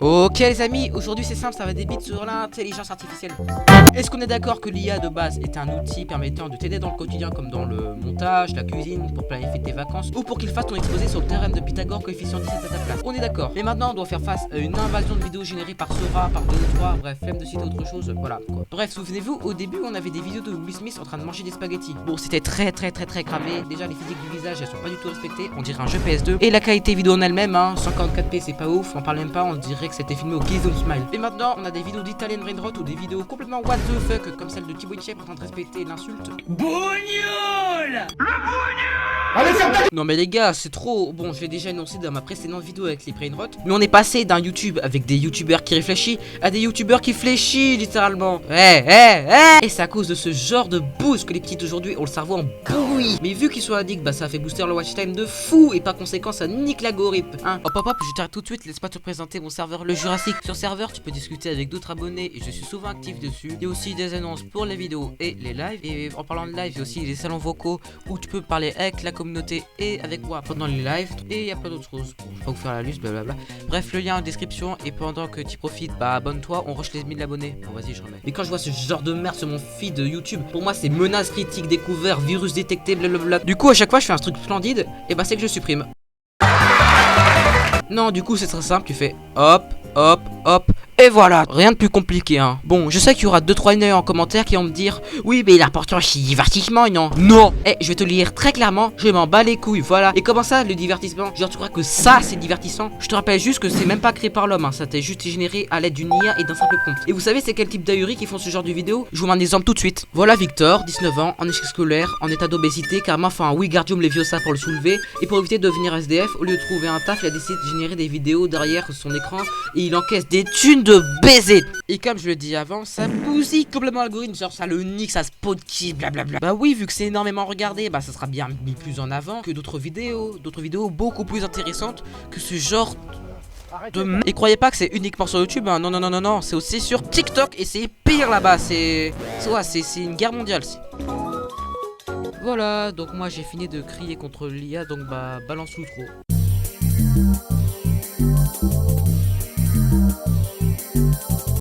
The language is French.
Ok les amis, aujourd'hui c'est simple, ça va des bits sur l'intelligence artificielle. Est-ce qu'on est d'accord que l'IA de base est un outil permettant de t'aider dans le quotidien comme dans le montage, la cuisine, pour planifier tes vacances ou pour qu'il fasse ton exposé sur le théorème de Pythagore coefficient 17 à ta place? On est d'accord. Mais maintenant on doit faire face à une invasion de vidéos générées par Sora, par 2-3, bref, flemme de citer autre chose, voilà quoi. Bref, souvenez-vous, au début on avait des vidéos de Will Smith en train de manger des spaghettis. Bon, c'était très cramé, déjà les physiques du visage elles sont pas du tout respectées, on dirait un jeu PS2. Et la qualité vidéo en elle-même, 144p c'est pas ouf, on parle même pas, on dirait que c'était filmé au Kizone Smile. Et maintenant on a des vidéos d'Italian Rainrot ou des vidéos complètement what the fuck comme celle de Thibaut Inchep en train de respecter l'insulte. Bougnoul. Non mais les gars, c'est trop. Bon, je l'ai déjà énoncé dans ma précédente vidéo avec les Brainrot, mais on est passé d'un YouTube avec des youtubeurs qui réfléchissent à des youtubeurs qui fléchissent littéralement. Et c'est à cause de ce genre de boost que les petits aujourd'hui ont le cerveau en bruit. Mais vu qu'ils sont addicts, bah ça fait booster le watch time de fou et par conséquent ça nique l'algorithme. Hop, je t'arrête tout de suite, laisse pas te présenter mon serveur le Jurassique. Sur serveur, tu peux discuter avec d'autres abonnés et je suis souvent actif dessus. Il y a aussi des annonces pour les vidéos et les lives. Et en parlant de live, il y a aussi les salons vocaux où tu peux parler avec la communauté et avec moi pendant les lives. Et il y a plein d'autres choses. Bon, je vais pas vous faire la liste, blablabla. Bref, le lien en description. Et pendant que tu profites, bah abonne-toi, on rush les 1000 abonnés. Bon, vas-y, je remets. Mais quand je vois ce genre de merde sur mon feed de YouTube, pour moi c'est menace critique découvert, virus détecté, blablabla. Du coup, à chaque fois je fais un truc splendide, et bah c'est que je supprime. Non, du coup c'est très simple, tu fais hop. Et voilà, rien de plus compliqué Bon, je sais qu'il y aura 2-3 nœuds en commentaire qui vont me dire oui mais l'important c'est divertissement, non. Je vais te le lire très clairement, je m'en bats les couilles, voilà. Et comment ça le divertissement? Genre tu crois que ça c'est divertissant? Je te rappelle juste que c'est même pas créé par l'homme, ça t'est juste généré à l'aide d'une IA et d'un simple prompt. Et vous savez c'est quel type d'ahuris qui font ce genre de vidéo? Je vous mets un exemple tout de suite. Voilà Victor, 19 ans, en échec scolaire, en état d'obésité, car main fait un Wingardium Leviosa pour le soulever. Et pour éviter de devenir SDF, au lieu de trouver un taf, il a décidé de générer des vidéos derrière son écran et il encaisse des thunes de baiser. Et comme je le dis avant, ça bousille complètement l'algorithme, genre ça le nique, ça spot qui, blablabla. Bah oui, vu que c'est énormément regardé, bah ça sera bien mis plus en avant que d'autres vidéos beaucoup plus intéressantes que ce genre de... Et croyez pas que c'est uniquement sur YouTube, non, c'est aussi sur TikTok et c'est pire là-bas, c'est une guerre mondiale. Voilà, donc moi j'ai fini de crier contre l'IA, donc bah balance l'outro.